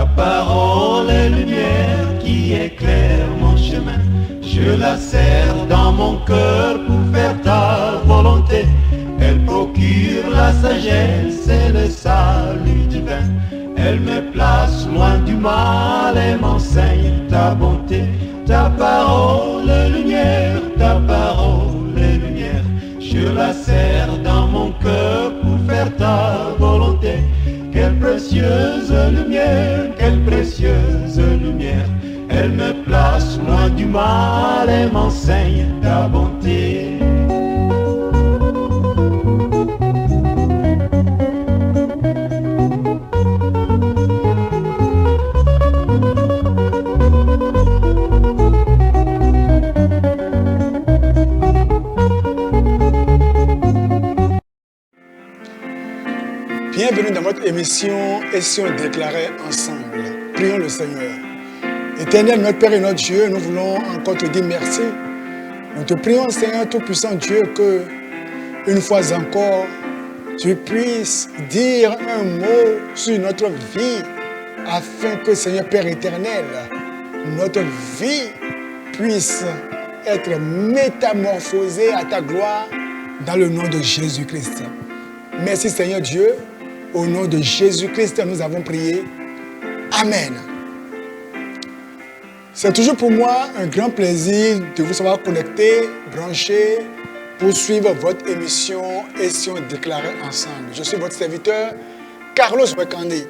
Ta parole est lumière qui éclaire mon chemin. Je la serre dans mon cœur pour faire ta volonté. Elle procure la sagesse et le salut divin. Elle me place loin du mal et m'enseigne ta bonté. Ta parole est lumière, ta parole est lumière. Je la serre dans mon cœur pour faire ta volonté. Quelle précieuse lumière, quelle précieuse lumière. Elle me place loin du mal et m'enseigne ta bonté. Bienvenue dans votre émission « Et si on déclarait ensemble ?» Prions le Seigneur. Éternel, notre Père et notre Dieu, nous voulons encore te dire merci. Nous te prions, Seigneur Tout-Puissant Dieu, que une fois encore, tu puisses dire un mot sur notre vie, afin que, Seigneur Père éternel, notre vie puisse être métamorphosée à ta gloire dans le nom de Jésus-Christ. Merci Seigneur Dieu. Au nom de Jésus-Christ, nous avons prié. Amen. C'est toujours pour moi un grand plaisir de vous savoir connecté, branché, pour suivre votre émission Et si on déclarait ensemble. Je suis votre serviteur, Carlos Wekandi.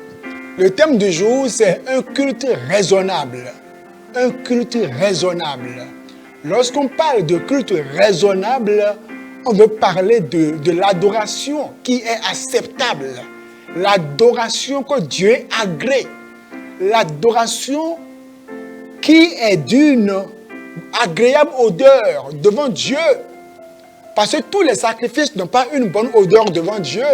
Le thème du jour, c'est un culte raisonnable. Un culte raisonnable. Lorsqu'on parle de culte raisonnable, on veut parler de l'adoration qui est acceptable. L'adoration que Dieu agrée. L'adoration qui est d'une agréable odeur devant Dieu. Parce que tous les sacrifices n'ont pas une bonne odeur devant Dieu.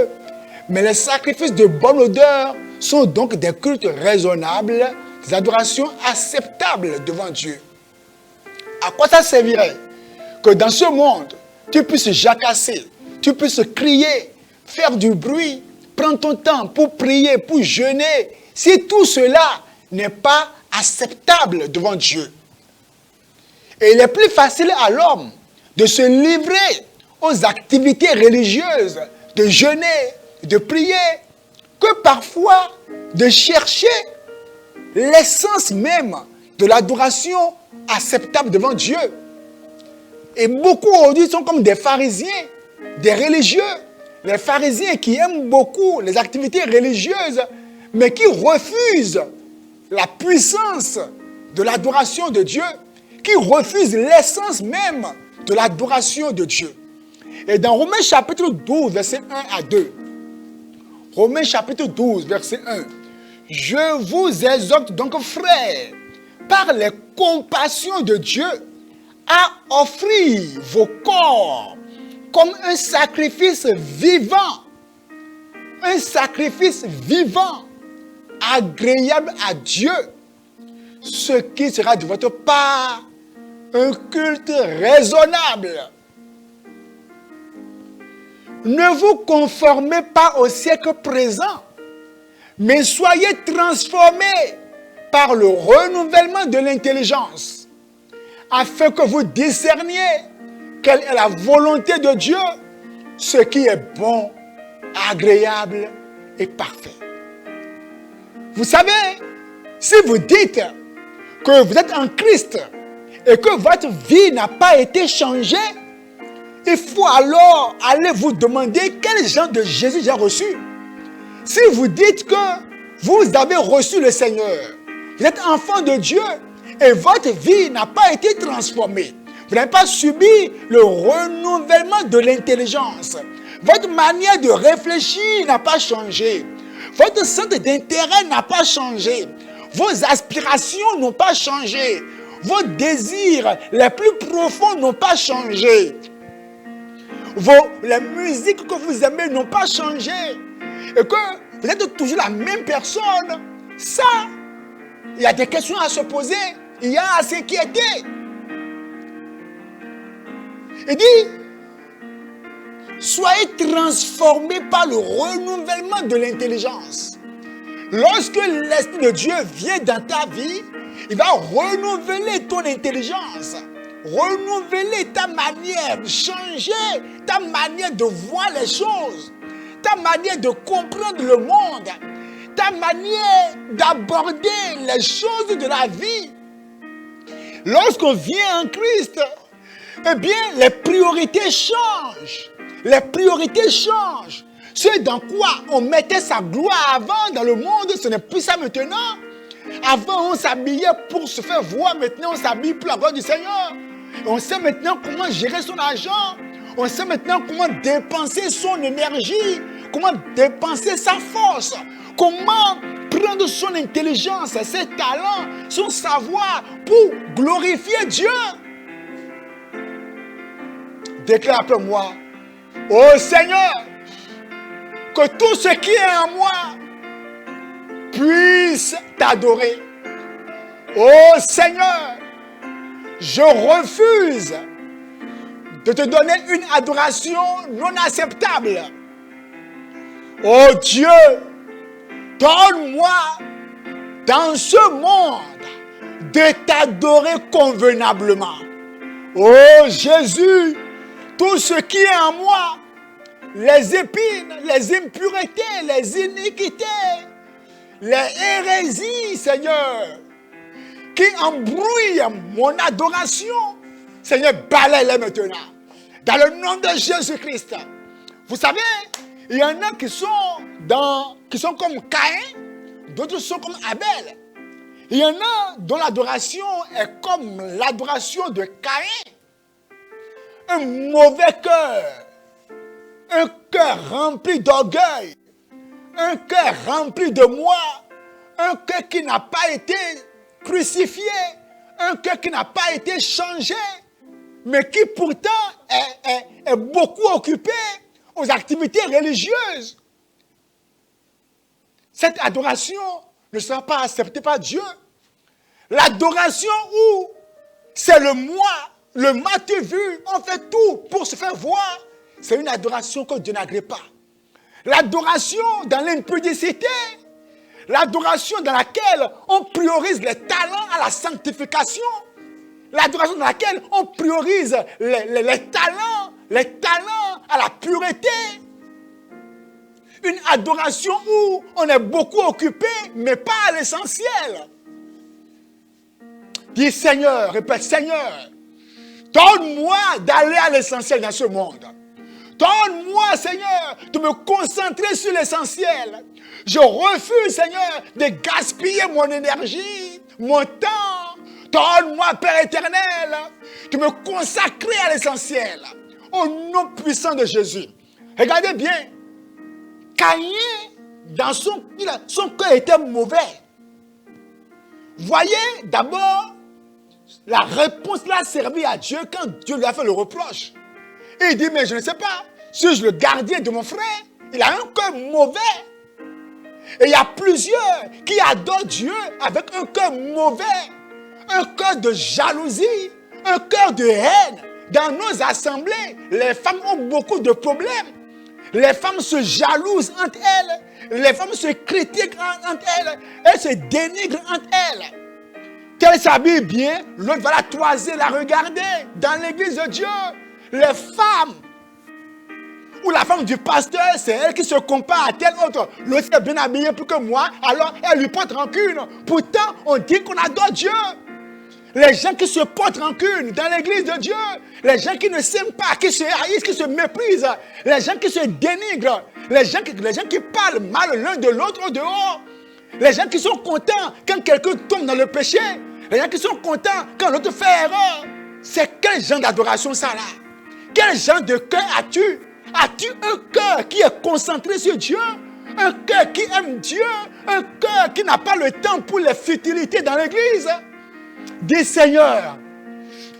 Mais les sacrifices de bonne odeur sont donc des cultes raisonnables, des adorations acceptables devant Dieu. À quoi ça servirait? Que dans ce monde, tu puisses jacasser, tu puisses crier, faire du bruit, prendre ton temps pour prier, pour jeûner, si tout cela n'est pas acceptable devant Dieu. Et il est plus facile à l'homme de se livrer aux activités religieuses, de jeûner, de prier, que parfois de chercher l'essence même de l'adoration acceptable devant Dieu. Et beaucoup aujourd'hui sont comme des pharisiens, des religieux. Les pharisiens qui aiment beaucoup les activités religieuses, mais qui refusent la puissance de l'adoration de Dieu, qui refusent l'essence même de l'adoration de Dieu. Et dans Romains chapitre 12, verset 1 à 2, Romains chapitre 12, verset 1, « Je vous exhorte donc, frères, par les compassions de Dieu, à offrir vos corps comme un sacrifice vivant, agréable à Dieu, ce qui sera de votre part un culte raisonnable. Ne vous conformez pas au siècle présent, mais soyez transformés par le renouvellement de l'intelligence, afin que vous discerniez quelle est la volonté de Dieu, ce qui est bon, agréable et parfait. Vous savez, si vous dites que vous êtes en Christ et que votre vie n'a pas été changée, il faut alors aller vous demander quel genre de Jésus j'ai reçu. Si vous dites que vous avez reçu le Seigneur, vous êtes enfant de Dieu et votre vie n'a pas été transformée, vous n'avez pas subi le renouvellement de l'intelligence, votre manière de réfléchir n'a pas changé, votre centre d'intérêt n'a pas changé, vos aspirations n'ont pas changé, vos désirs les plus profonds n'ont pas changé, les musiques que vous aimez n'ont pas changé, et que vous êtes toujours la même personne, ça, il y a des questions à se poser, il y a à s'inquiéter. Il dit, soyez transformés par le renouvellement de l'intelligence. Lorsque l'Esprit de Dieu vient dans ta vie, il va renouveler ton intelligence, renouveler ta manière, changer ta manière de voir les choses, ta manière de comprendre le monde, ta manière d'aborder les choses de la vie. Lorsqu'on vient en Christ, eh bien, les priorités changent. Les priorités changent. Ce dans quoi on mettait sa gloire avant dans le monde, ce n'est plus ça maintenant. Avant, on s'habillait pour se faire voir. Maintenant, on s'habille pour la gloire du Seigneur. On sait maintenant comment gérer son argent. On sait maintenant comment dépenser son énergie. Comment dépenser sa force. Comment prendre son intelligence, ses talents, son savoir pour glorifier Dieu. Déclare après moi, ô Seigneur, que tout ce qui est en moi puisse t'adorer. Ô Seigneur, je refuse de te donner une adoration non acceptable. Ô Dieu, donne-moi dans ce monde de t'adorer convenablement. Ô Jésus, tout ce qui est en moi, les épines, les impuretés, les iniquités, les hérésies, Seigneur, qui embrouillent mon adoration, Seigneur, balaye-les maintenant. Dans le nom de Jésus-Christ. Vous savez, il y en a qui sont comme Caïn, d'autres sont comme Abel. Il y en a dont l'adoration est comme l'adoration de Caïn. Un mauvais cœur. Un cœur rempli d'orgueil. Un cœur rempli de moi. Un cœur qui n'a pas été crucifié. Un cœur qui n'a pas été changé. Mais qui pourtant est beaucoup occupé aux activités religieuses. Cette adoration ne sera pas acceptée par Dieu. L'adoration où c'est le moi, le m'as-tu vu, on fait tout pour se faire voir, c'est une adoration que Dieu n'agrée pas. L'adoration dans l'impudicité, l'adoration dans laquelle on priorise les talents à la sanctification, l'adoration dans laquelle on priorise les talents à la pureté. Une adoration où on est beaucoup occupé, mais pas à l'essentiel. Dis Seigneur, répète Seigneur, donne-moi d'aller à l'essentiel dans ce monde. Donne-moi, Seigneur, de me concentrer sur l'essentiel. Je refuse, Seigneur, de gaspiller mon énergie, mon temps. Donne-moi, Père éternel, de me consacrer à l'essentiel. Au nom puissant de Jésus. Regardez bien. Caïn, dans son cœur était mauvais. Voyez d'abord la réponse l'a servi à Dieu quand Dieu lui a fait le reproche. Et il dit, mais je ne sais pas, suis-je le gardien de mon frère? Il a un cœur mauvais. Et il y a plusieurs qui adorent Dieu avec un cœur mauvais, un cœur de jalousie, un cœur de haine. Dans nos assemblées, les femmes ont beaucoup de problèmes. Les femmes se jalousent entre elles, les femmes se critiquent entre elles, elles se dénigrent entre elles. Qu'elle s'habille bien, l'autre va la toiser, la regarder. Dans l'église de Dieu, les femmes, ou la femme du pasteur, c'est elle qui se compare à telle autre. L'autre est bien habillée plus que moi, alors elle lui porte rancune. Pourtant, on dit qu'on adore Dieu. Les gens qui se portent rancune dans l'église de Dieu, les gens qui ne s'aiment pas, qui se haïssent, qui se méprisent, les gens qui se dénigrent, les gens qui parlent mal l'un de l'autre au dehors, les gens qui sont contents quand quelqu'un tombe dans le péché, les gens qui sont contents quand l'autre fait erreur. C'est quel genre d'adoration ça là? Quel genre de cœur as-tu? As-tu un cœur qui est concentré sur Dieu? Un cœur qui aime Dieu? Un cœur qui n'a pas le temps pour les futilités dans l'église? Dis Seigneur,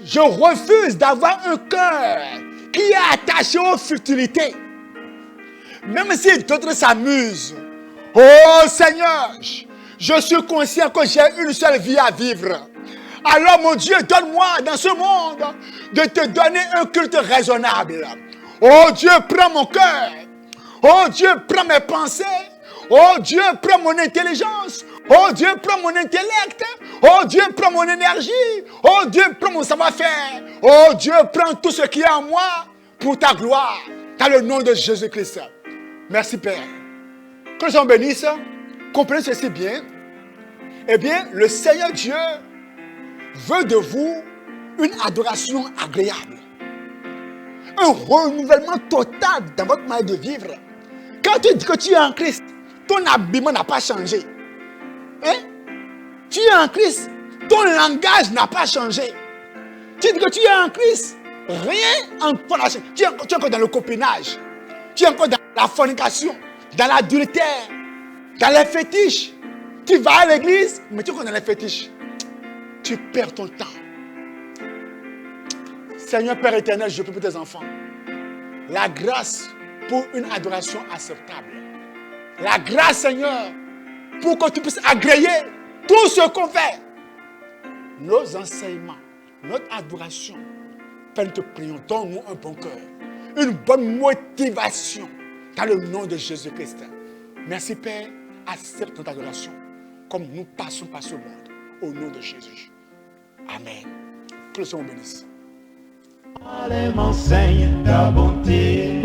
je refuse d'avoir un cœur qui est attaché aux futilités. Même si d'autres s'amusent. Oh Seigneur, je suis conscient que j'ai une seule vie à vivre. Alors mon Dieu, donne-moi dans ce monde de te donner un culte raisonnable. Oh Dieu, prends mon cœur. Oh Dieu, prends mes pensées. Oh Dieu, prends mon intelligence. Oh Dieu, prends mon intellect. Oh Dieu, prends mon énergie. Oh Dieu, prends mon savoir-faire. Oh Dieu, prends tout ce qui est en moi pour ta gloire. Dans le nom de Jésus-Christ. Merci Père. Que le Seigneur bénisse. Comprenez ceci bien. Eh bien, le Seigneur Dieu veut de vous une adoration agréable. Un renouvellement total dans votre manière de vivre. Quand tu dis que tu es en Christ, ton habillement n'a pas changé. Hein? Tu es en Christ, ton langage n'a pas changé. Tu dis que tu es en Christ, rien encore n'a changé. Tu es encore dans le copinage. Tu es encore dans la fornication, dans l'adultère, dans les fétiches. Tu vas à l'église, mais tu es encore dans les fétiches. Tu perds ton temps. Seigneur Père éternel, je prie pour tes enfants. La grâce pour une adoration acceptable. La grâce, Seigneur, pour que tu puisses agréer tout ce qu'on fait. Nos enseignements, notre adoration. Père, nous te prions, donne-nous un bon cœur, une bonne motivation dans le nom de Jésus-Christ. Merci Père, accepte notre adoration comme nous passons par ce monde. Au nom de Jésus. Amen. Que le Seigneur bénisse. Allez, m'enseigne ta bonté.